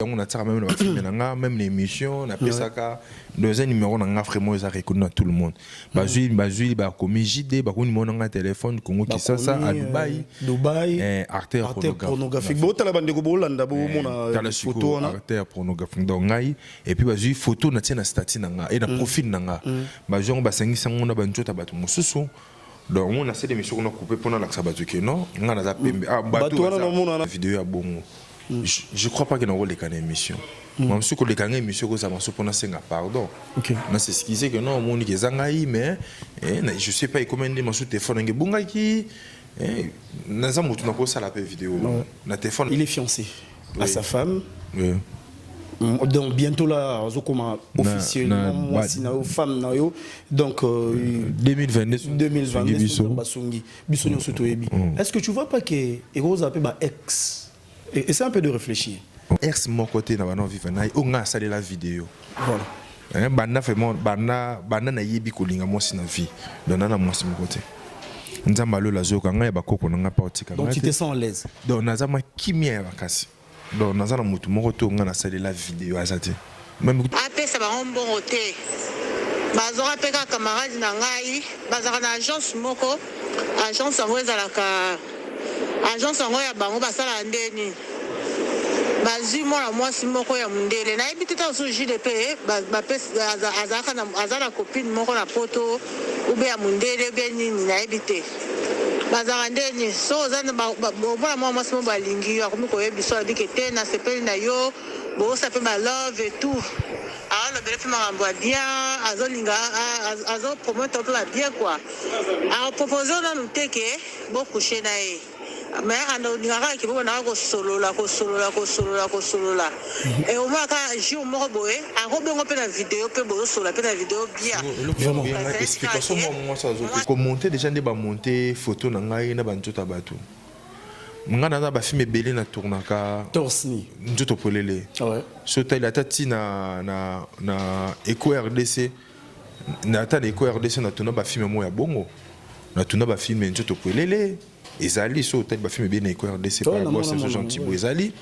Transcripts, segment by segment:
on a même le film, même l'émission, on a fait ça dans un numéro, on a vraiment reconnu à tout le monde. Bazui, comme JD, on a un téléphone, Congo qui ça à Dubaï, artère pornographique. Bon, tu as la bande de Gobolanda, la photo, artère pornographique. Donc, et puis bazui photo na tiena statut nanga et na profil nanga. Bazui on basengi sango na banjo tabatu mususu. Donc on a ces émissions qu'on a coupé pendant la sabatu que non, on a zappé la vidéo à bongo. Je crois pas qu'il y ait un rôle de l'émission. Même si on a une émission, ça m'a supposé un pardon. On s'est excusé que non, on est zangaï, mais je sais pas comment dire, mon téléphone est bungaki. Nous avons tout ça la vidéo. Il est fiancé à sa femme. Donc bientôt là, officiellement, moi si na femme na yo, donc 2022. Est-ce que tu vois pas que Rose a pas ex? Et c'est un peu de réfléchir. Ex mon côté na bana vivre na on a salé la vidéo. Voilà. Bana vraiment bana na yebi kolinga mo si na vie. Donc na mo si mon côté. Nzamba lo la zo kanga ya bakoko na parti. Donc tu te sens à l'aise. Donc nazama kimia bakasi. Donc nazana mutu moko to nga na salé la vidéo azate. Même après ça va un bon côté. Bazora peka camarade na ngai, bazara na agence moko. Agence en ezalaka agence en ya bango basala ndeni. Bazi mwana mwasi moko ya mundele na yebi teta so JDP ba pesa azaka na azala copine moko na poto ube ya mundele be nini na yebi te bazaka ndeni so zana ba mwana mwasi mo balingi yo akomi koyebi so abike te na sepeli na yo bo sa pe ba love et tout ah le belle femme a bien azolinga azo promoter tout la bien quoi a proposer na nous teke beaucoup chez na e mais on a qui bon na ko solo la et au moins quand jour moko boye a ko bengo pe na vidéo pe bo solo pe na vidéo bien vraiment explication moi ça commenter déjà ne ba monter photo na ngai na bantu tabatu ngana na ba film belé na tournaka torsni njoto polele ouais so taille la tati na Eco RDC na ta Eco RDC na tuna ba film mo ya bongo na tuna ba film njoto polele ezali so taille ba film bien na Eco RDC par rapport c'est ce gentil bo ezali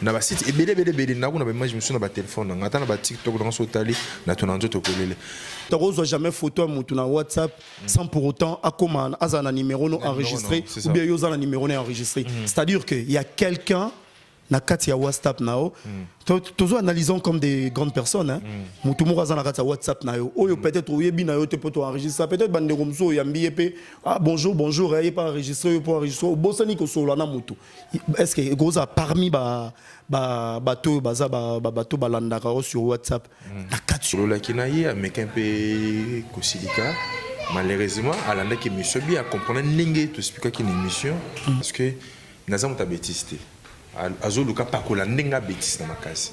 na ba site ebele na kuna ba image musu na ba téléphone na ngata na ba TikTok dans so tali na tuna njoto polele tu reçois jamais photo à mutu na WhatsApp sans pour autant accompagner un numéro non enregistré ou bien yoza un numéro non enregistré c'est-à-dire que il y a quelqu'un na kati ya WhatsApp nao toujours analysons comme des grandes personnes hein mutu mo na kati ya WhatsApp nayo oyo peut-être oyebi na yo te poto enregistrer peut-être bande komso yambi epé ah bonjour et pas enregistrer pour enregistrer bosani ko solo na mutu est-ce que goza parmi bato balanda sur WhatsApp na kati sur la kinayi ameka mpe kosilika malheureusement alanda ki monsieur bien comprendre ndenge to expliquer ki émission parce que nazamu ta bêtise azoluka pakola ndenga bêtise na makasi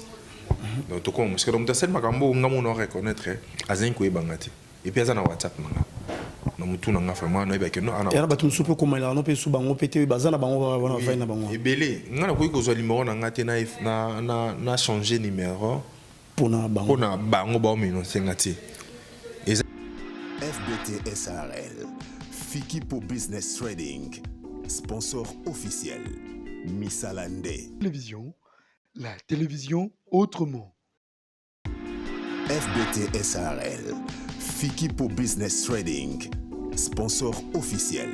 donc to comme parce que donc ça makambo ngamu no reconnaître azin ko ebangati et puis azana WhatsApp nanga na mutu nanga vraiment no ebake no ana ya batum supe ko mala no pe su bango pété bazana bango wana fa na bango ebele ngana ko kozwa numéro nanga te na changer numéro pona bango ba mino sengati FBT SARL Fikipo Business Trading sponsor officiel Missalande. La télévision autrement. FBT SARL, Fikipo Business Trading, sponsor officiel,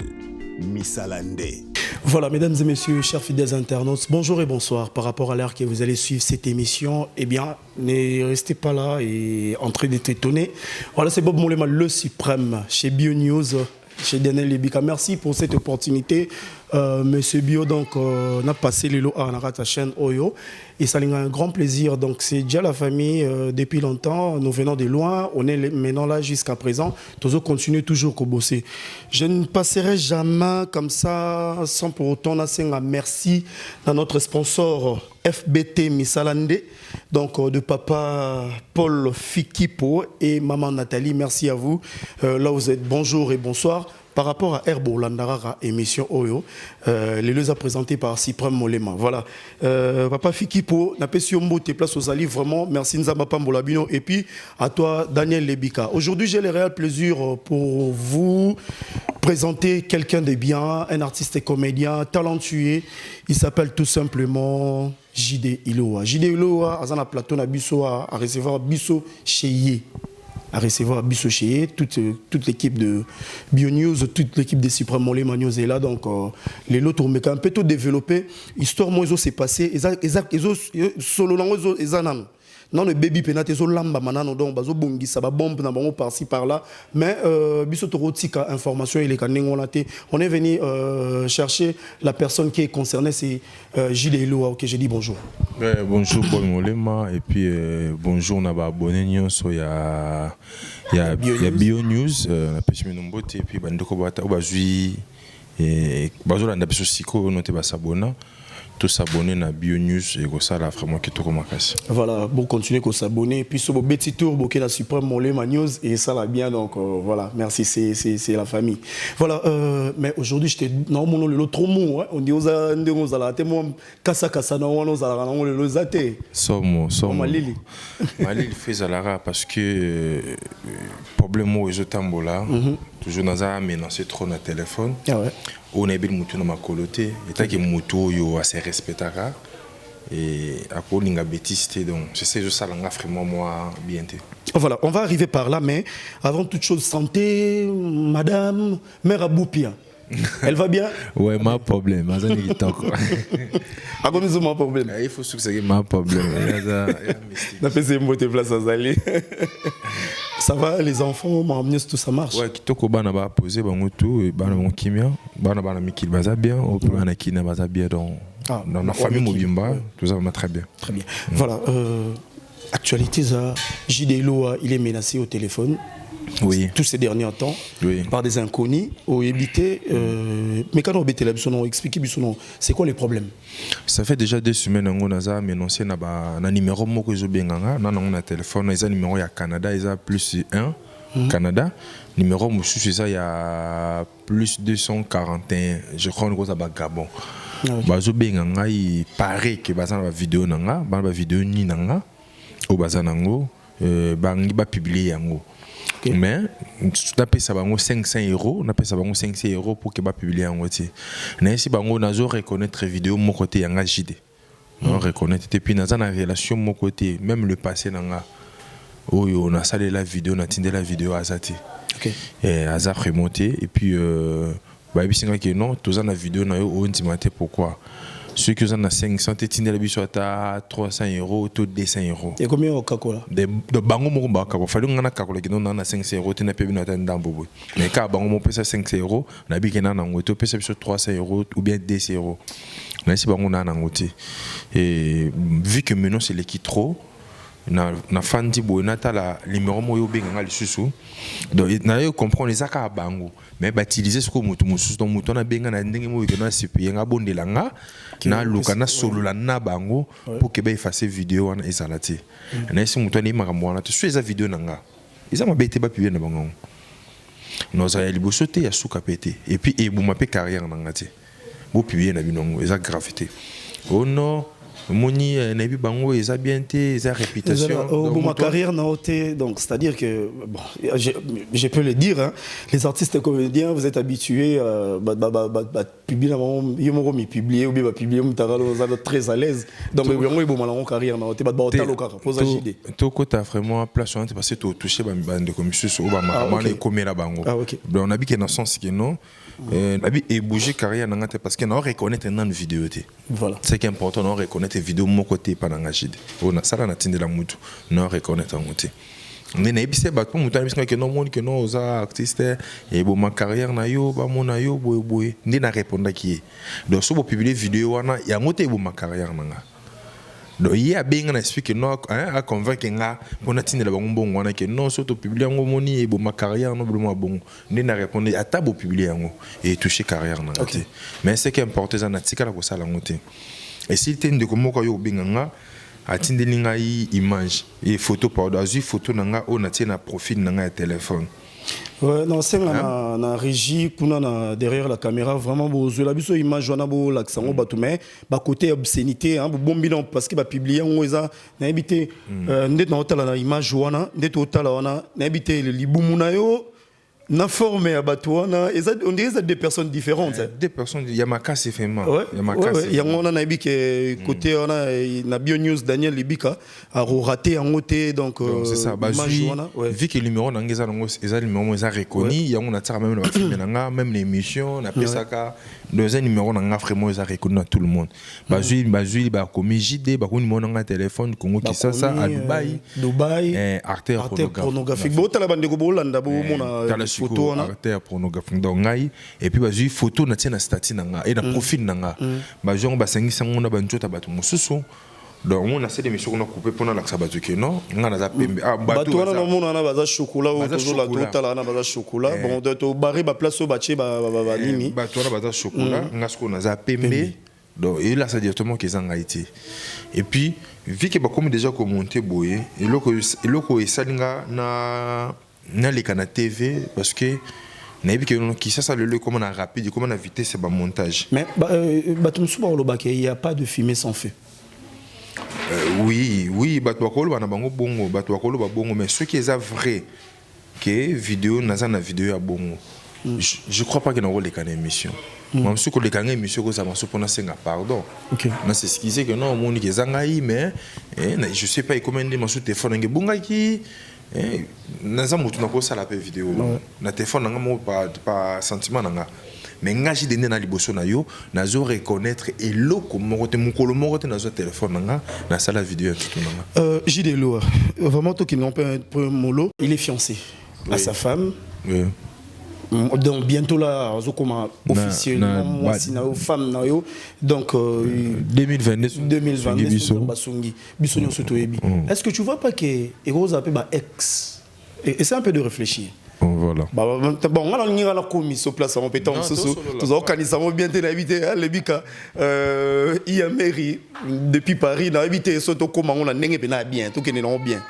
Missalande. Voilà, mesdames et messieurs, chers fidèles internautes, bonjour et bonsoir. Par rapport à l'heure que vous allez suivre cette émission, eh bien, ne restez pas là et en train d'être étonnés. Voilà, c'est Bob Moulema, le suprême, chez BioNews, chez Daniel Lebika. Merci pour cette opportunité. Monsieur Bio, donc, on a passé les lots à la chaîne Oyo. Et ça a un grand plaisir. Donc, c'est déjà la famille depuis longtemps. Nous venons de loin. On est maintenant là jusqu'à présent. Toujours continuer toujours à bosser. Je ne passerai jamais comme ça sans pour autant un merci à notre sponsor FBT Missalande. Donc, de papa Paul Fikipo et maman Nathalie. Merci à vous. Là, vous êtes bonjour et bonsoir. Par rapport à Herbo Landarara émission Oyo, les deux a présenté par Cyprien Molema. Voilà. Papa Fikipo, n'a pas su tes places aux alliés, vraiment. Merci Nzamba Pambolabino. Et puis à toi, Daniel Lebika. Aujourd'hui, j'ai le réel plaisir pour vous présenter quelqu'un de bien, un artiste et comédien talentueux. Il s'appelle tout simplement JD Iloa. JD Iloa, à un plateau na biso à recevoir biso chez toute l'équipe de BioNews, toute l'équipe de Supreme Molema News est là. Donc, les lots tournent un peu tout développé. Histoire, moi, s'est passé. Solo, non, le baby penate zo lamba manano donc bazo bongi ça va bombe na bango par-ci par-là mais biso torotika information il est on est venu chercher la personne qui est concernée c'est Gilles Eloa. OK, j'ai dit bonjour. Bonjour Paul Molema et puis bonjour na ba abonné nyonso ya BioNews na pesi minombote et puis bandeko bata bazui et bazo landa biso siko noté ba s'abonner. Tous s'abonner à BioNews et ça là vraiment qui tout remarquasse. Voilà, bon continuer à s'abonner puis sur petit tour bokeh la Supreme Molema News et ça va bien donc voilà, merci c'est la famille. Voilà mais aujourd'hui j'étais normalement le trop mou on dit aux ndengos ala temo kasa na wana za na le zate. Somo Malili. Malili fait zalara parce que problème au tambola toujours dans un menacer trop na téléphone. Ah ouais. On a bien mutu na makoloté et tant que mutu yo assez respectara et à quoi l'inga bêtiste donc je sais je ça l'anga vraiment moi bien. Voilà, on va arriver par là mais avant toute chose santé madame mère Aboupia. Elle va bien? Ouais, ma problème. Ah, comme c'est mon problème. Il faut que c'est ma problème. Ça va, les enfants, tout ça marche? Ouais, qui toko bana ba poser bango tout et bana mon kimia, bana mikil baza bien, au plus bana kina baza bien dans la famille Mobimba, tout ça va très bien. Très bien. Voilà, actualité ça, JD Eloa, il est menacé au téléphone. Oui. Tous ces derniers temps, oui. Par des inconnus, au évité. Mais quand on a expliqué, c'est quoi les problèmes? Ça fait déjà 2 semaines qu'on a annoncé un numéro que je bien on a téléphone, il y a un numéro à Canada, il y a +1 Canada. Numéro il y a +241. Je crois que c'est Gabon. Bazo bien il paraît que la vidéo nanga, la vidéo ni nanga, au bazanango, ba publier yango. Okay. Mais on a payé 500 €, on a payé 500 € pour que va publier en côté. Mais si bango nazo reconnaître vidéo mon côté yanga JD. On reconnaître et puis dans la relation mon côté même le passé nanga. Oh on a salé la vidéo, on a tindé la vidéo à Zati. OK. Et Azar remonté et puis bah bisinga que non, tous en la vidéo na yo on timate pourquoi. Ceux qui ont 500, tindé la biso à 300 €, tout 200 €. Et combien au Kakola? De bango mo ba Kakola. Fallait qu'on a Kakola qui non 500 €, tu n'as pas besoin d'attendre bobo. Mais quand bango mo pesa 500 €, na bi kena na ngoto pesa biso 300 € ou bien 200 €. Mais si bango na ngoté. Et vu que maintenant c'est l'équipe trop na fandi bo nata la numéro mo yo benga li susu. Donc na yo comprendre les aka bango. Mais ba utiliser ce ko mutu mususu donc mutu na benga na ndenge mo yona sipi nga bondelanga na luka na solo la na bango pour que ba effacer vidéo wana ezalati. Na esi mutu ni makambo wana to eza vidéo nanga. Eza mabete ba publier na bango. Nos a liboso te ya suka pété et puis e buma pe carrière nanga te. Bo publier na binongo eza gravité. Oh non Moni nabi bango eza bien té eza réputation bon ma carrière n'a été donc c'est-à-dire que bon je peux le dire hein, les artistes et comédiens vous êtes habitués publier avant mi publier ou bien publier mutagalo vous êtes très à l'aise donc bango bon ma carrière n'a été pas talo kaka pose JD to kota vraiment place on parce que to toucher bande comme sur au ba ma comme la bango donc on a bien dans sens que non nabi et bouger carrière n'a parce que on reconnaître dans vidéo voilà c'est qui est important on reconnaître vidéo mon côté pas dans JD on a ça là na tinde la mutu non reconnaître en côté mais na ebise ba pour mutu parce que non monde que non aux artistes et bon ma carrière na yo ba mon na yo boy ndi na répondre qui donc so bo publier vidéo wana ya ngote bon ma carrière nanga donc il y a bien na explique non à convaincre nga pour na tinde la bango wana que non so to publier ngo moni et bon ma carrière non bon bon ndi na répondre à ta bo publier ngo et toucher carrière nanga okay. Mais c'est qui est important ça na tika la ko sala ngote. Et si tu as comme quoi yo binganga atinde linga image et photo par dessus photo nanga on a tient profil nanga téléphone. Ouais non c'est na régie kuna na derrière la caméra vraiment beau la biso image wana bo laksango batu mais ba côté obscénité hein bombi non parce que ba publier on eza na habité ndet na hôtel na image wana ndet hôtel wana na habité le libumu na yo N'informer à Batouana, on dirait que c'est des personnes différentes. Des personnes, il y a ma casse effectivement. Il y a un an qui côté on a Bio News Daniel Libika a raté en côté donc c'est ça. Vu que le numéro n'angeza le numéro est reconnu, il y a on a tiré même le film même l'émission, on a fait ça car deuxième numéro n'anga vraiment est reconnu à tout le monde. Bazui comme JD, comme numéro n'anga téléphone Congo Kinshasa à Dubaï, artère pornographique. Bon t'as la bande de Bolanda bon mon photo artère pornographique donc ngai et puis bazui photo na tia na statut nanga et na profil nanga bajongo basengisa ngona banjota bato mosusu donc on a cette émission qu'on a coupé pendant la sabatu que non on a za pembe bato wana na mona na baza chocolat ou toujours la totala na baza chocolat bon de to bari ba place au bache ba nini bato wana baza chocolat ngasko na za pembe donc et là ça directement qu'ils ont été et puis vu que ba comme déjà commenté boye et loko esalinga na les canaux TV parce que naïbi que qui ça le comment on a rapide comment on a vitesse c'est montage mais il y a pas de fumée sans feu. Oui batwakolo bana bango bongo batwakolo ba bongo mais ce qui est vrai que vidéo na vidéo ya bongo je crois pas que na les canaux émission moi je que les canaux émission que ça m'a supposé senga pardon na c'est ce qui c'est que non mon ni kezangai mais je sais pas comment dire mon téléphone nge bungaki naza mutu na ko sala pe vidéo na téléphone nanga mo pas sentiment nanga mais ngaji dene na liboso na yo nazo reconnaître eloko moko te mukolo moko te nazo téléphone nanga na sala vidéo tout nanga JD Loa vraiment toi qui n'ont pas un peu molo il est fiancé à sa femme donc bientôt là officiellement moi si na femme na yo donc 2022 basongi bisonyo soto ebi est-ce que tu vois pas que Rose a ba ex et c'est un peu de réfléchir voilà bon on a ni la commission place en pétant tous organisons bien te habiter à Lebika il y a mairie depuis Paris na habiter soto comment on a ndenge na bien tout que non bien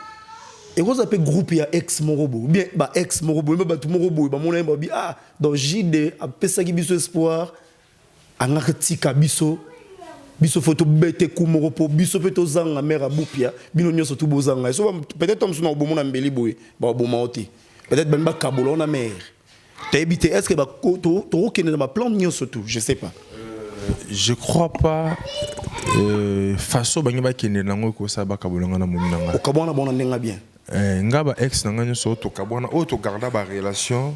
et vous appelez groupe ya ex morobo bien ba ex morobo ba tout morobo ba mona ba ah donc JD a pesa ki biso espoir angaka tika biso photo bete ku moropo biso peto zanga mère bupia bino nyoso tout bozanga so peut-être comme sona bomona mbeli boye ba bomauti peut-être ben ba kabolo na mère t'as habité est-ce que ba to kene na ma plan nyoso tout je sais pas je crois pas façon bangi ba kene nango ko sa ba kabolo na momi nanga o kabona bona ndenga bien ngaba ex nanga nyoso to kabona o to garda ba relation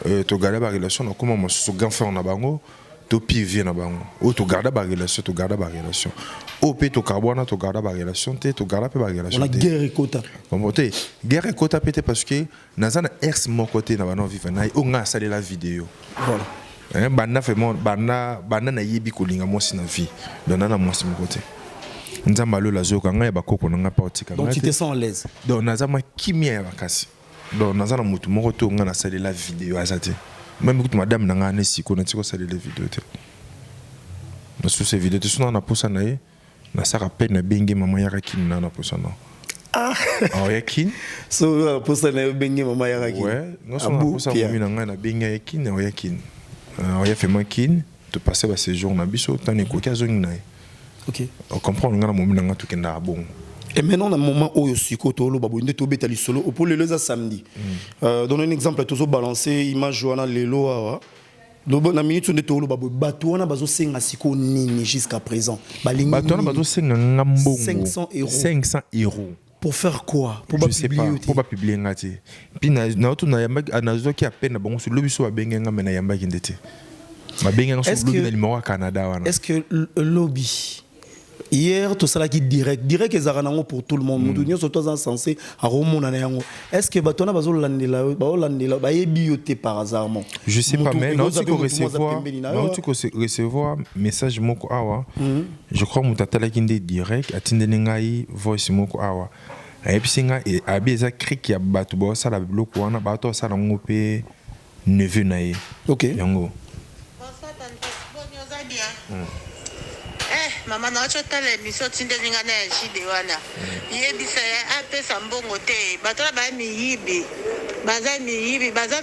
na comment mo so ganfer na bango to pivie na bango o to garda ba relation o pe to kabona to garda ba relation te to garda pe ba relation on a guerre ekota bombote guerre ekota peut-être parce que nazana ex mon côté na bana vivre na o nga sala la vidéo voilà bana vraiment bana na yebi kolinga mosi na vie dona na mosi mon côté nzamba lo la zoka nga ba koko nga partika donc tu te sens à l'aise donc nazama kimia ya bakasi donc nazana mutu moko to nga na sala la vidéo azate même que madame nanga ne siko na tiko sala la vidéo te na sous ces vidéos tu na posa na ye na sara peine na bengi mama ya rakin na posa na yakin so posa na bengi mama ya rakin ouais non so na posa mami na nga na bengi yakin na yakin ya fait makin de passer ba séjour na biso tane ko ka zongi na OK on comprend nga na mami na nga to kenda bon. Et maintenant, dans le moment où je suis au babo, on est tombé à l'isolo. Pour le lezer samedi. Donne un exemple, toujours balancé, image Joana Lelo. La minute où on est au babo, Batouana bazo senga siko nini jusqu'à présent. Batouana bazo senga ngambongo. 500 €. 500 €. Pour faire quoi? Pour pas publier. Pour pas publier ngati. Puis na auto na yamba anazo ki appelle na bongo sur le biso abenga ngamba na yamba kindete. Ma benga sur le lobby na Canada wana. Est-ce que le lobby hier tout ça là qui direct que zaranango pour tout le monde mudunyo surtout censé à romona na yango est-ce que batona bazo landela ba yebioté par hasard mon je sais pas mais non tu ko recevoir message moko awa je crois mutatala kinde direct atindene ngai voice moko awa et puis singa et abeza crik ya batu bo sala bloko wana bato sala ngope neveu na ye OK yango mama na chota le miso tinde ninga na JD wana yebisa ya apesa mbongo te bato ba miyibi baza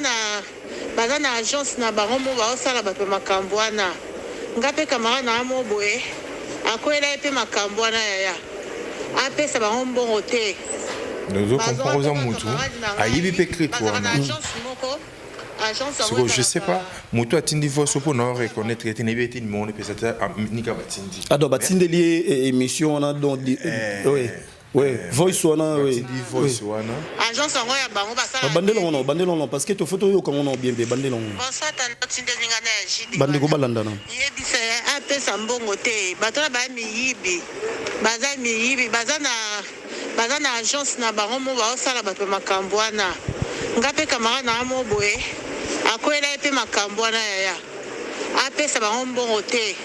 na agence na bango mo ba osala bato makambo wana ngape kamara na mo boye akoela epe makambo wana ya apesa bango mbongo te dozo comprendre mutu ayibi pe crit wana agence moko Je sais pas, moto atindi voice pour non reconnaître que n'est pas mon peut-être nika batindi. Ah donc batindi lié émission on a donc oui, voice wana oui. Voice wana. Agence ngo ya bango basala. Bandelo non parce que to photo yo comme on bien bandelo. Bonsoir tande ninga na jidi. Bandeko balanda na. Yebisa apesa mbongo te. Bato ba miyibi. Baza na agence na bango mo ba osala bato makambo wana. Ngape kamara na mo boye. Akwela epe makambo wana ya. Apesa bango mbongo te.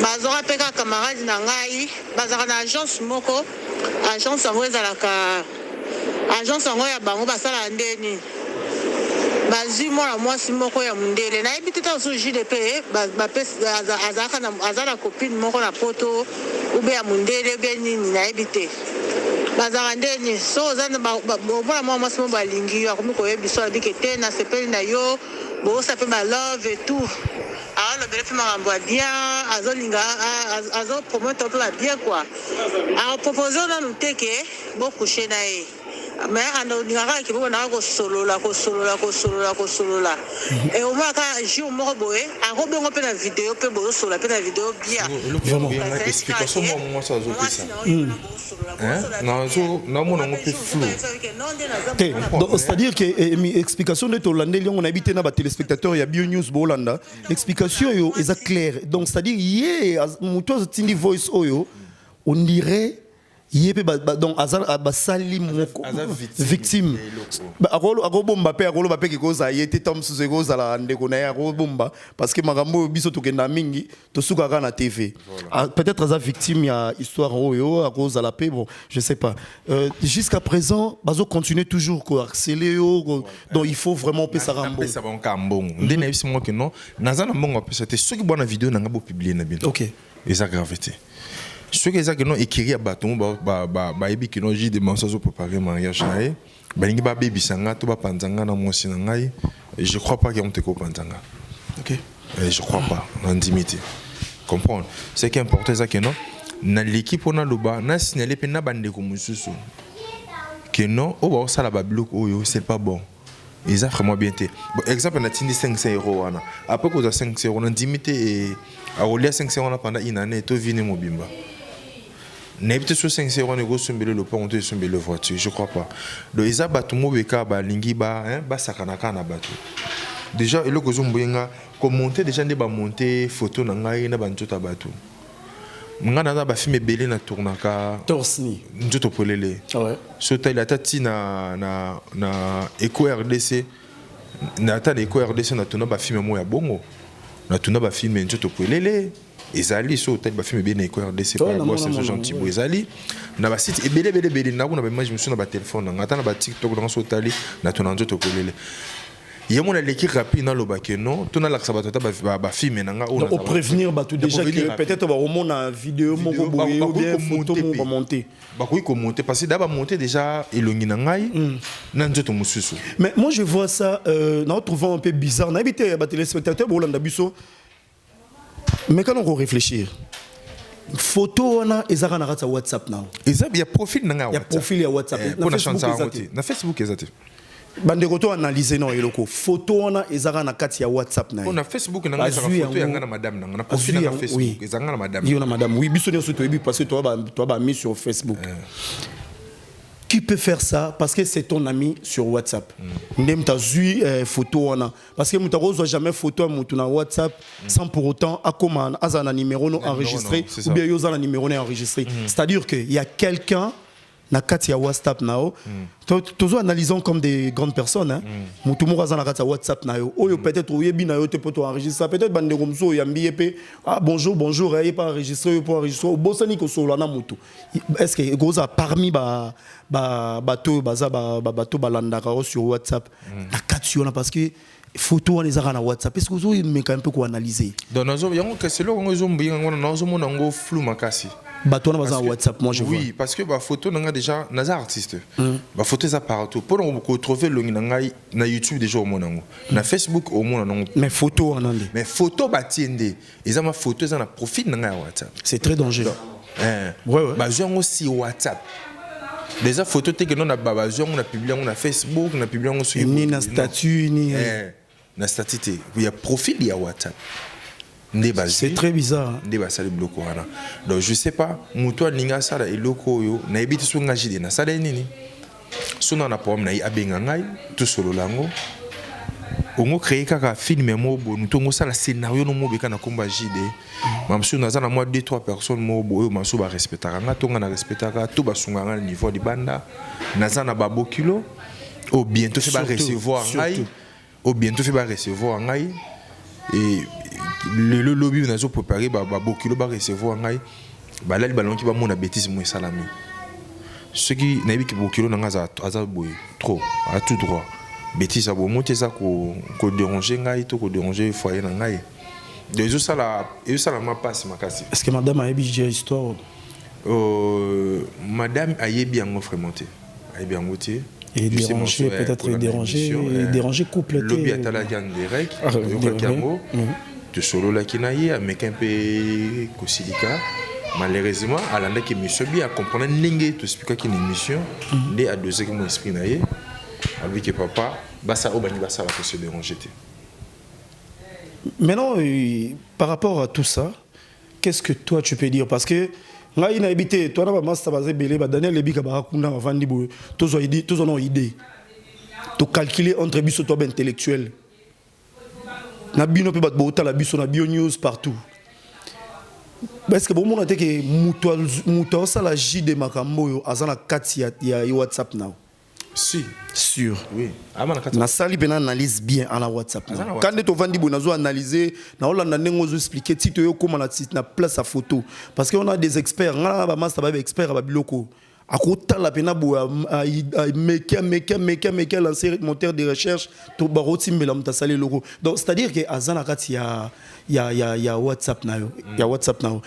Bazora peka camarade na ngai, bazara na agence moko. Agence yango ezalaka agence yango ya bango basala ndeni bazwi mwana mwasi moko ya mundele nayebi te taso JDP aza na copine moko na poto ube ya mundele ube nini nayebi te bazala ndeni so oza omona mwana mwasi mo balingi yo akomi koyebi so abike te nasepeli na yo bosa mpe balove et tout alobele mpe makambo ya bien azopromote mpe babien kua apropose nanu te ke bokushe na ye me olingaka yeke bokonaka kosolola e omonaka jour moko boye akobengo mpe na video mpe bozosolola mpe na video bien explication mwasi azopesa naomona ngo mpe flou te c'est-à-dire que explication nde tolandeli yango nayebi te na batelespectateur ya bio news boolanda explication oyo eza claire donc c'est-à-dire ye moto azotindi voice oyo on dirait yépe donc basali moko victime akobomba pe akoloba pe kikoza yete tam susu ekozala ndeko na ye akobomba parce que makambo biso tokenda mingi tosukaka na TV peut-être aza victime ya histoire oyo akozala pe bon je sais pas jusqu'à présent bazo continuer toujours ko harceler yo donc il faut vraiment pe ça rambo ça bon kambongo ndena yebisi mo que non nazana mbongo pe c'était soki bona vidéo nanga bo publier na bien OK et ça gravité ce que ça que non écrit à bâton ba ebi que non j'ai des mensonges pour préparer mariage nae balingi ba baby sanga to ba panzanga na mosi na ngai je crois pas qu'il y a un te ko panzanga OK je crois pas en intimité comprendre c'est qui est important ça que non na l'équipe on a le bas na signaler pe na bande ko mususu que non o ba ça la ba bloc oyo c'est pas bon ils ont vraiment bien été bon exemple na tindi 500 € wana après que 500 € on intimité et à rouler 500 € pendant une année to vini mobimba n'habite sur 500 € négo sombele le pont de sombele voiture je crois pas donc ils a batu mobeka ba lingi ba sakanaka na batu déjà et le ko zomboyenga commenter déjà ne ba monter photo na ngai na banjota batu ngana na ba filme belé na tournaka torsni njoto polele ouais so ta la tati na Eco RDC na ta Eco RDC na tuna ba filme mo ya bongo na tuna ba filme njoto polele ezali so ta ba filme bene Eco RDC par boss so gentil bo ezali na ba site ebele na kuna ba image musu na ba téléphone na ta na ba TikTok dans so tali na tuna njoto polele yemo na l'équipe rapide na loba que non tuna la sabata ba filme nanga on prévenir ba tout déjà que peut-être ba romona vidéo moko boye ou bien photo mo ba monter ba ko monter parce que d'abord monter déjà elongi na ngai na nzoto mususu mais moi je vois ça na trouvant un peu bizarre na habité ba téléspectateur bolanda biso mais quand on réfléchir photo wana ezaka na kata WhatsApp na ezab ya profil nanga WhatsApp ya profil ya WhatsApp na Facebook ezate bandeko to analyser non eloko photo wana ezaka na kati ya WhatsApp na na Facebook nanga ezaka photo ya ngana madame nanga na profil na Facebook ezaka na madame yo na madame oui biso nyo soto ebi parce que toi ba mis sur Facebook qui peut faire ça parce que c'est ton ami sur WhatsApp ndem ta zui photo wana parce que mutarozo jamais photo mutu na WhatsApp sans pour autant akoma azana numéro non enregistré ou bien yo za na numéro non enregistré c'est-à-dire que il y a quelqu'un na kati ya WhatsApp nao tozo analysons comme des grandes personnes hein mutu mo za na kati ya WhatsApp nayo oyo peut-être oyebi na yo te poto enregistrer peut-être bande komso ya mbiye ah bonjour et pas enregistrer pour enregistrer bosani ko solo na mutu est-ce que goza parmi bato bato balandaka sur WhatsApp na kati yo na parce que photo on les a na WhatsApp est-ce que vous me quand même peu ko analyser donc nazo yango que c'est là on zo mbinga ngona nazo mona ngo flou makasi bato na baza WhatsApp moi je vois oui parce que ba photo nanga déjà naza artiste ba photo ça partout pour on ko trouver le ngai na YouTube déjà au monango na Facebook au monango mais photo en ande mais photo batiende eza ma photo za na profil nanga WhatsApp c'est très dangereux ouais ba jongo aussi WhatsApp déjà photo te que non na baba jongo na publier on na Facebook na publier on sur ni na statut ni na statité il y a profil il y a WhatsApp. C'est très bizarre. Donc je sais pas, muto ninga sala eloko yo na ebiti sunga jide na sala nini. Sona na pomme na abenga ngai tout solo lango. Ongo créer kaka film mo bo nutongo sala scénario no mo beka na komba jide. Mamsu na za na moi 2-3 personnes mo bo yo masu ba respectaka nga tonga na respectaka tout ba sunga nga niveau di banda. Na za na babo kilo au bientôt fait ba recevoir ngai. Au bientôt fait ba recevoir ngai et le lobby on a préparé beaucoup de recevoir ngai là les ballons qui va mon bêtise moi salami ce qui n'a que beaucoup de nanga za boy trop à tout droit bêtise à bon monter ça ko déranger ngai to ko déranger foyer na ngai déjà ça la ma passe ma casse. Est-ce que madame a bien histoire? Madame a bien frémonté a bien goûté et déranger peut-être déranger couple lobby atala gan direct yo kamo de solo la kinaye avec un peu kosilika malheureusement à l'endroit qui me bien à comprendre n'engé tout expliquer qu'il une émission né à 2 heures mon esprit naie avec que papa basa obani basa la se déranger. Maintenant par rapport à tout ça, qu'est-ce que toi tu peux dire parce que là il a habité toi na master basé belé ba Daniel Lebika ba kuna vandi bo tozo idée to calculer entre biso to intellectuel na bino pe bat bota la biso na bio news partout parce que bon mon ate que muto ça la j de makambo yo azana kati ya WhatsApp now si sûr oui na sali bena analyse bien en WhatsApp now quand to vandi bo nazo analyser na olanda nengo zo expliquer tito yo comment na place à photo parce que on a des experts ngana ba master ba expert ba biloko akota la pena bo meka lancer moteur de recherche to baroti mbela mutasali logo donc c'est à dire que azana kati ya WhatsApp na yo ya WhatsApp na yo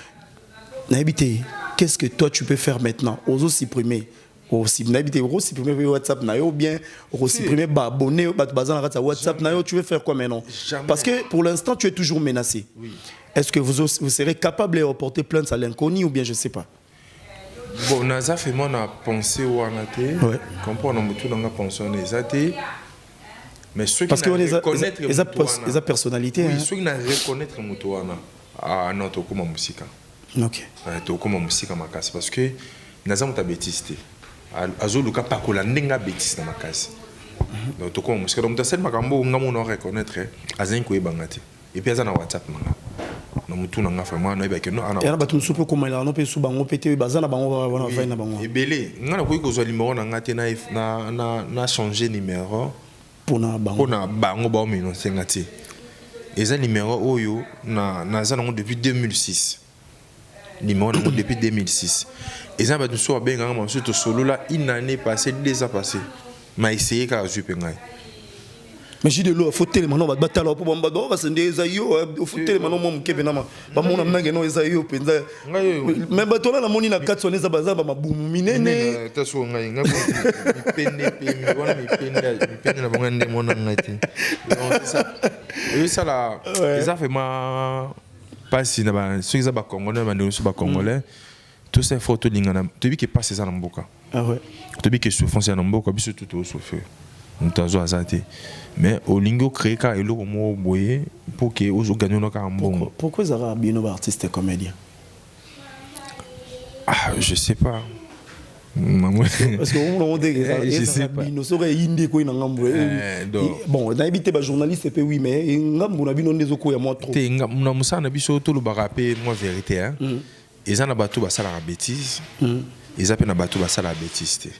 na habité qu'est-ce que toi tu peux faire maintenant ozo supprimer aussi na habité ozo supprimer WhatsApp na yo ou bien ozo supprimer ba abonné ba bazana kati WhatsApp na yo tu veux faire quoi maintenant parce que pour l'instant tu es toujours menacé oui. Est-ce que vous serez capable de porter plainte à l'inconnu ou bien je sais pas. Bon, naza fait moi na pensé ou anaté, comprendre mutu na pensé on esaté, mais ceux qui reconnaître les personnalité, oui, ceux qui na reconnaître mutu wana à notre comme musique. OK. To comme musique makasi parce que naza muta bêtiste. Azo luka pakola ndenga bêtiste na makasi. Donc to comme musique donc ta sel makambo ngamu no reconnaître azin ko ebangati. Et puis aza na WhatsApp nanga. Na mutu nanga vraiment no ebake no ana. Ya ba tumsu pe koma la no pe su bango pété bazana bango wana fa na bango. Ebele ngana ko kozwa numéro nanga te na changer numéro pour na bango ba mi no sengati. Eza numéro oyo na za nango depuis 2006. Numéro nango depuis 2006. Eza ba tumsu ba benga ngama surtout solo là une année passée 2 ans passé. Ma essayé ka jupe ngai. Mais j'ai de l'eau, il faut tellement non, batalo pour bomba do, parce que des ayo, il faut tellement non mon kebena ma. Ba mon amna ngeno ezayo penza. Mais batola na moni na katso neza baza ba mabumu minene. Taso ngai ngabu pende pe wana mi pende na bonga ndé mona ngati. Donc ça. Et ça là, ça fait ma passe na ba ceux qui ba congolais ba ndé ba congolais. Tout ces photos lingana, tu dis que passe ça na mboka. Ah ouais. Tu dis que souffrance na mboka, biso tout au souffre. Mutazo azate mais au lingo créé ka eloko mo boye pour que ozo gagner no ka mbongo. Pourquoi Zara bino ba artiste comédien? Ah, je sais pas. Parce que on dit je sais pas. Bino sore inde ko ina ngambo. Bon, na habité ba journaliste pe oui mais ngambo na bino ndezo ko ya moi trop. Te ngambo na musana biso to lo ba rapper moi vérité hein. Eza na bato ba sala la bêtise. Eza pe na bato ba sala la bêtise.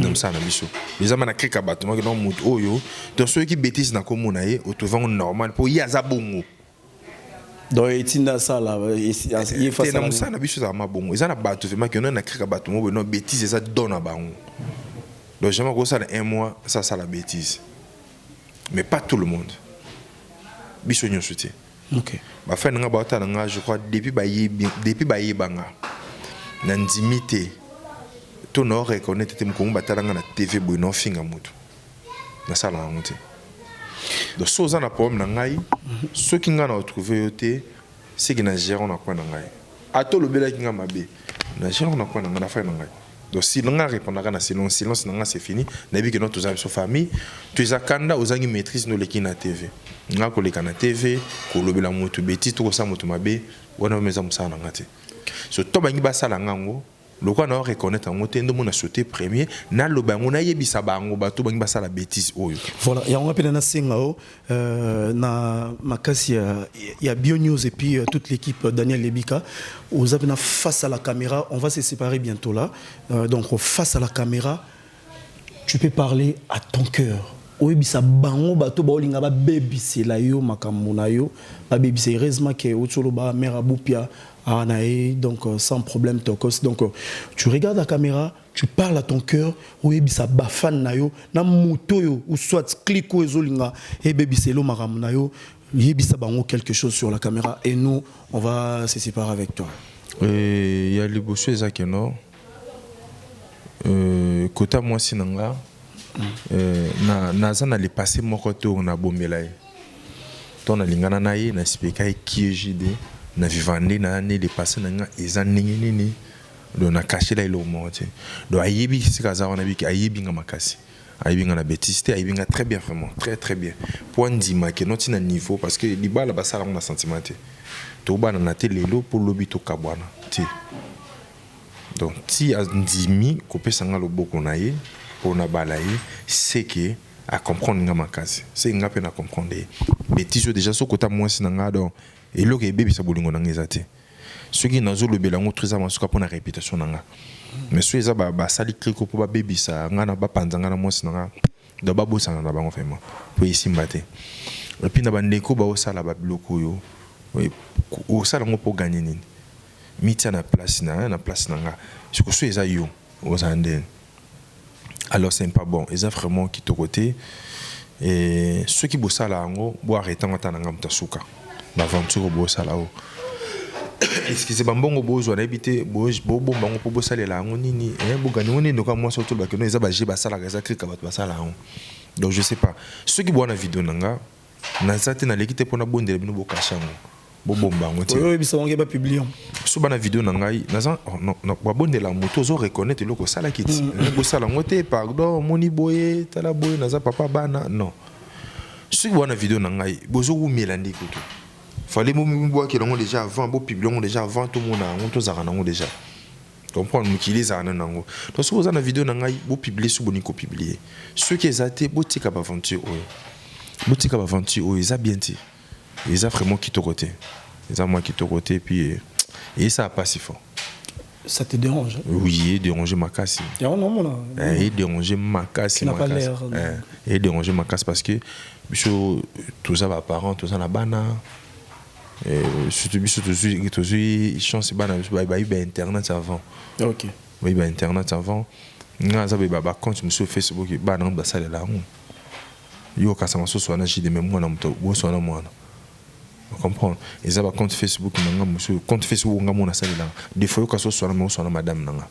Comme ça na biso les amana kreka bato mo non mutu oyo donc ceux qui bêtise na komona ye autovant normal pour yaza bongo donc etinda ça là il face na musa na biso za mabongo ezana bato vraiment que non na kreka bato mo non bêtise ça donne na bango donc jamais ko ça un mois ça la bêtise mais pas tout le monde biso nyo soutien OK ba fa nga ba ta nga je crois depuis ba yebanga na ndimité to no reconnaître te mkongo batalanga na TV boy no finga mutu na sala ngote donc so za na problème na ngai ceux qui ngana retrouver yote c'est que na gérant na kwa na ngai ato le bela kinga mabe na gérant na kwa na ngana fa na ngai Donc si l'on répond à silence, c'est fini. N'habit que notre famille, tu es à Kanda, aux amis maîtrise nous les na TV. On a collé na TV, qu'on le la moto bêtise, tout ça moto mabe, on a mes amis ça n'angate. So to bangi basa langango, le quoi na reconnaître en moto, nous on a sauté premier, na le bango na yebi sa bango, bato bangi basa la bêtise oyo. Voilà, il y a un peu de singao, na makasi il y a Bio News et puis toute l'équipe Daniel Lebika. Vous avez face à la caméra, on va se séparer bientôt là. Donc face à la caméra, tu peux parler à ton cœur. Oui, bisa bango bato ba olinga ba baby c'est la yo makamona yo, ba baby c'est heureusement que otolo ba mère abupia anae donc sans problème tokos. Donc tu regardes la caméra, tu parles à ton cœur, oui bisa ba fan na yo na moto yo ou soit clique ou ezolinga et baby c'est lo makamona yo, yebisa bango quelque chose sur la caméra et nous on va se séparer avec toi. Il y a les bossu ezakeno kota moi sinanga naza na le passé moko to na bombela ye to na lingana na ye na speka kiejide na vivande na ne le passé na nga eza nini do na caché la ilo monte do ayebi sikaza wana biki ayebi nga makasi ayebi nga na bêtise ayebi nga très bien vraiment très bien pour ndima ke noti na niveau parce que libala basala na sentiment to bana na telelo pour lobito kabwana ti donc si andimi kopesa nga loboko na ye pour na balaye c'est que à comprendre nga makasi c'est nga pe na comprendre bêtise déjà so kota moi sinanga donc et lo ke bébé sa bolingo na ngezate ce qui nazo le belango très amaso pour na réputation nanga mais so eza ba sali kriko pour ba bébé sa nga na ba panzanga na moi sinanga do ba bosana na bango vraiment pour ici mbate et puis na bandeko ba osala ba biloko yo o sala ngo pour gagner nini mitia na place nanga ce que so eza yo ozande. Alors c'est pas bon, ils ont vraiment quitté côté et ceux qui bossent là en haut, boire arrêter en attendant mtasuka. L'aventure bosse là haut. Excusez-moi, bon bozo on a habité bon bango pour bosser là en nini et bo gagner on est donc moi surtout que nous ils ont bagé basa la gaza clique about basa là. Donc je sais pas. Ceux qui boivent la vidéo nanga na zate na l'équipe pour na bonde bino bokashango. Bombango ti oui bisa on va publier so bana vidéo na ngai naza non ba bonde la moto zo reconnaître loko sala kiti bo sala ngote pardon moni boye tala boye naza papa bana non so bana vidéo na ngai bozo ku melandi kutu fallait mo boa ke longo déjà avant bo publier déjà avant tout monde on to zara nango déjà comprendre mukili za na nango donc so za na vidéo na ngai bo publier so boni ko publier ceux qui ezate bo tika ba aventure oyo za bien ti ils ont vraiment quitté côté. Ils ont moi quitté côté puis et ça a pas si fort. Ça te dérange? Oui, déranger ma casse. Et déranger ma casse. Et déranger ma casse parce que tout ça va parents, tout ça na bana. Surtout chance bana internet avant. OK. Oui, internet avant. Nga za ba compte sur Facebook bana ba sala la. Yo ka sama so na jide même moi na mto bo so na moi. Comprendre ils ont compte Facebook nanga monsieur compte Facebook nga mona sala là des fois ka so na mo so na madame nanga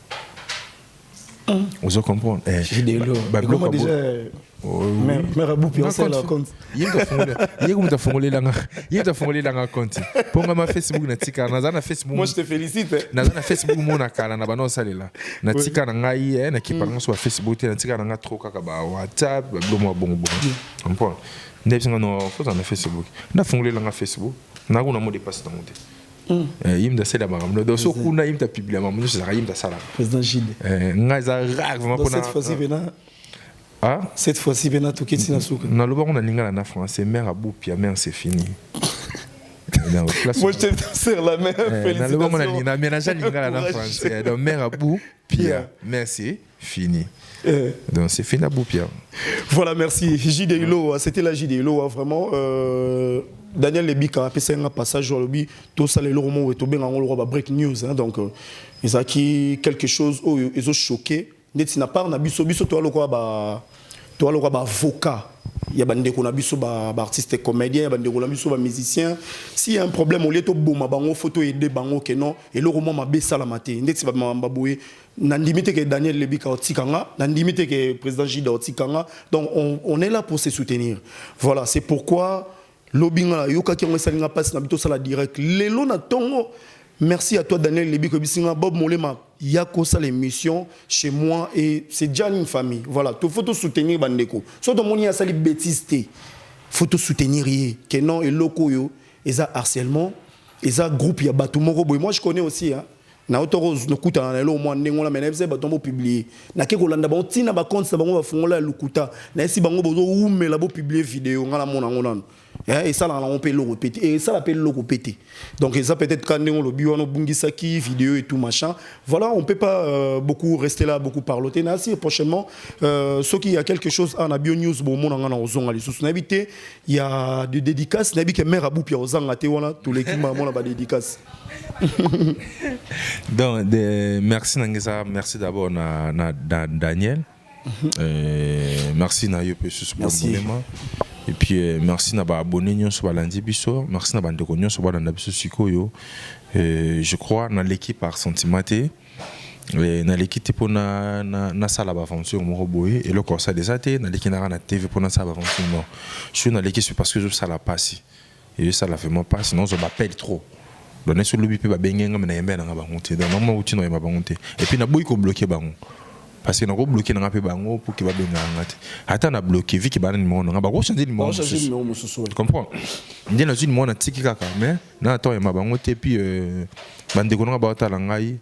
vous comprendre bah comment déjà mère abou puis on sait la compte yinga fongoler langa compte ponga ma Facebook na tika na Facebook moi je te félicite na Facebook mona kala na bana sala là na tika na ngai na kipanga so Facebook na tika na trop kaka ba WhatsApp ba bon comprendre ndebsinga no faut na Facebook na fongoler langa Facebook na kuna mo dépasse dans monter yimda c'est la maram do so kuna yimta publier mamu je sera yimta sala président Gilles ngaza rag vraiment pour cette fois-ci bena cette fois-ci bena to kiti na suka na loba on a lingala na français mère abou puis mère c'est fini. Moi je te sers la mère félicitations. Na loba on a lingala mais na ja lingala na français donc mère abou Pierre merci fini. Donc c'est fini abou Pierre. Voilà, merci JDILO, c'était la JDILO vraiment Daniel Lebika a fait un passage au lobby, tout ça, les romans, et tout bien, on va break news. Donc, ils ont acquis quelque chose, ils ont choqué. Net n'a pas, on a biso, toi, le avocat. Il y a des artistes comédiens, il y a des musiciens. S'il y a un problème, on est au bout, on photo aider bango que non, et le roman m'a baissé la matinée. Net c'est pas mbaboué. Nandimite que Daniel Lebika otikanga, nandimite que président Gida otikanga. Donc on est là pour se soutenir. Voilà, c'est pourquoi lobinga yoka ki on salinga passe na bito sala direct. Lelo na tongo. Merci à toi Daniel Lebika bisinga Bob Molema il y a que ça l'émission chez moi et c'est déjà une famille. Voilà, il faut soutenir Bandeko. Soit on y a ça les bêtises, faut soutenir que non et locaux yo, et ça harcèlement, et ça groupe il y a Batumoro. Moi je connais aussi hein. Na otoros no kuta na lo mwa ndengola mena bze batombo publier. Na ke kolanda ba tina ba compte sa bango ba fongola lukuta. Na esi bango bozo umela bo publier vidéo ngala mona ngona. Et ça, on peut le répéter. Et ça, on peut le répéter. Donc, ça peut-être quand on a le bungisaki, vidéo et tout machin. Voilà, on ne peut pas beaucoup rester là, beaucoup parler. Merci, prochainement, ce qui y a quelque chose, on a BioNews, bon, on a il y a des dédicaces. Il y a mère à bout, puis tous les qui m'ont des dédicaces. Donc, merci Nangesa, merci d'abord à Daniel. Merci Nayo Pessus pour le moment. Et puis merci d'avoir abonné sur Lundi Bisso, merci d'avoir abonné sur Lundi Bisso Sikoyo. Je crois dans l'équipe par sentimenté, dans l'équipe pour na salle d'aventure mon robot et le corps ça déjà été dans l'équipe na TV pour na salle d'aventure non. Je suis dans l'équipe parce que je ça la passe et ça la fait moi pas sinon je m'appelle trop. Donc sur le but pas bengenga mais na yemba na ba monter donc maman outi no yemba ba monter et puis na boy ko bloquer bango. Parce que nous avons bloqué dans le bango pour qu'il va bien ngati. Attends, on a bloqué vu qu'il va numéro on va changer numéro. Tu comprends? Nous avons numéro na tiki kaka mais na attends il m'a bango et puis bande ko nga ba otala ngai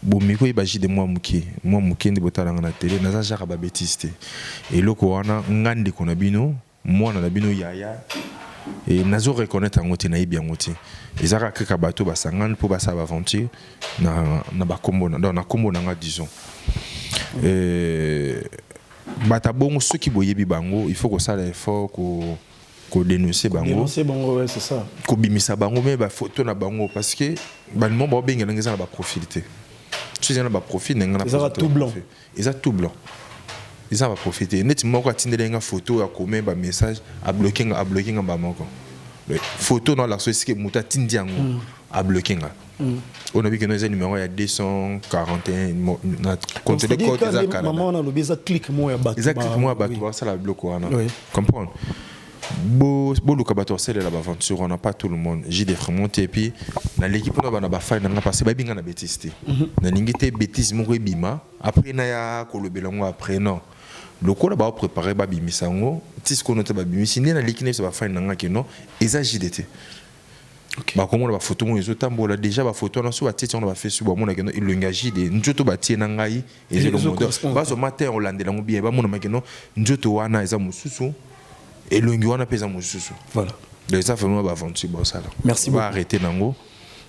bomiko ibaji de moi muki ndi botala na télé na za jaka ba bêtise et loko wana ngandi ko na bino moi na bino yaya et nazo reconnaître ngote na ibi ngote ezaka kaka bato basangana pour basa aventure na ba kombo na kombo na disons. Batabongo ceux qui boyebi bango il faut que ça l'effort ko dénoncer bango. Dénoncer bango ouais c'est ça. Ko bimisa bango mais ba photo na bango parce que ba le monde ba benga ngeza ba profiter. Tu sais na ba profit ngana pas tout blanc. Ils ont tout blanc. Ils ont profiter. Net moko atindele nga photo ya ko ba message a bloquer ba moko. Photo dans la société muta tindi yango a bloquer nga. On a vu que nos numéros il y a 241 na compte de code za kala. Maman on a le bisa clic moi ya bato. Exactement moi bato ça la bloque wana. Comprendre. Bo le kabato c'est la aventure on n'a pas tout le monde. J'ai des vraiment et puis dans l'équipe on a ba faille na parce ba binga na bêtise. Na lingité bêtise mo bima après na ya ko lobela ngo après non. Le ko la ba préparer ba bimisa ngo tis ko note ba bimisi na l'équipe ça ba faille na que non exagidité. Okay. Bah comment on va photo moi les tambola déjà ba photo na so ba tete on va faire sur ba mona que non il l'engagé de njoto ba tie na ngai et le monde ba so matin on landela ngo bien ba mona makeno njoto wana eza mususu et l'engi wana pesa mususu voilà les affaires moi ba aventure ba ça là merci beaucoup va arrêter nango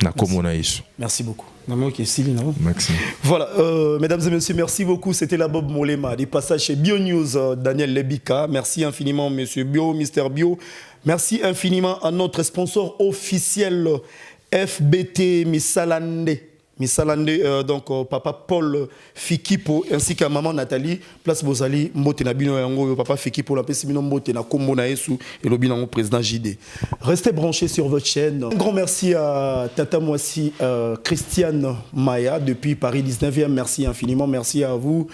na comme on a isso merci beaucoup OK Sylvie non Maxime voilà mesdames et messieurs merci beaucoup c'était la Bob Molema des passages chez BioNews Daniel Lebika merci infiniment monsieur Bio Mister Bio. Merci infiniment à notre sponsor officiel FBT Misalande. Donc papa Paul Fikipo ainsi qu'à maman Nathalie place Bozali mbote na bino yango papa Fikipo la pesi bino mbote na kombo na Yesu et le bino président JD. Restez branchés sur votre chaîne. Un grand merci à Tata Moissi Christiane Maya depuis Paris 19e. Merci infiniment, merci à vous.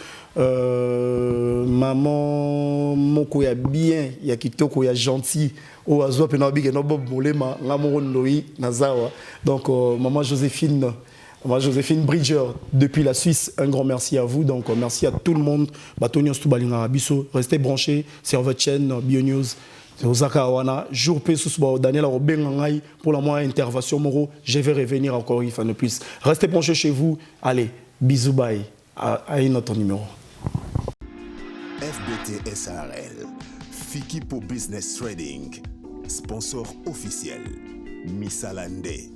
Maman moko ya bien ya kitoko ya gentil o azwa pena bige no Bob Molema ngamo ndoi nazawa. Donc maman Joséphine Bridger depuis la Suisse, un grand merci à vous. Donc merci à tout le monde. Restez branchés sur votre chaîne BioNews. Jour Daniel pour la moindre intervention Moro. Je vais revenir encore une fois de plus. Restez branchés chez vous. Allez, bisous, bye. À un autre numéro. FBT SARL, Fikipo Business Trading, sponsor officiel, Misalande.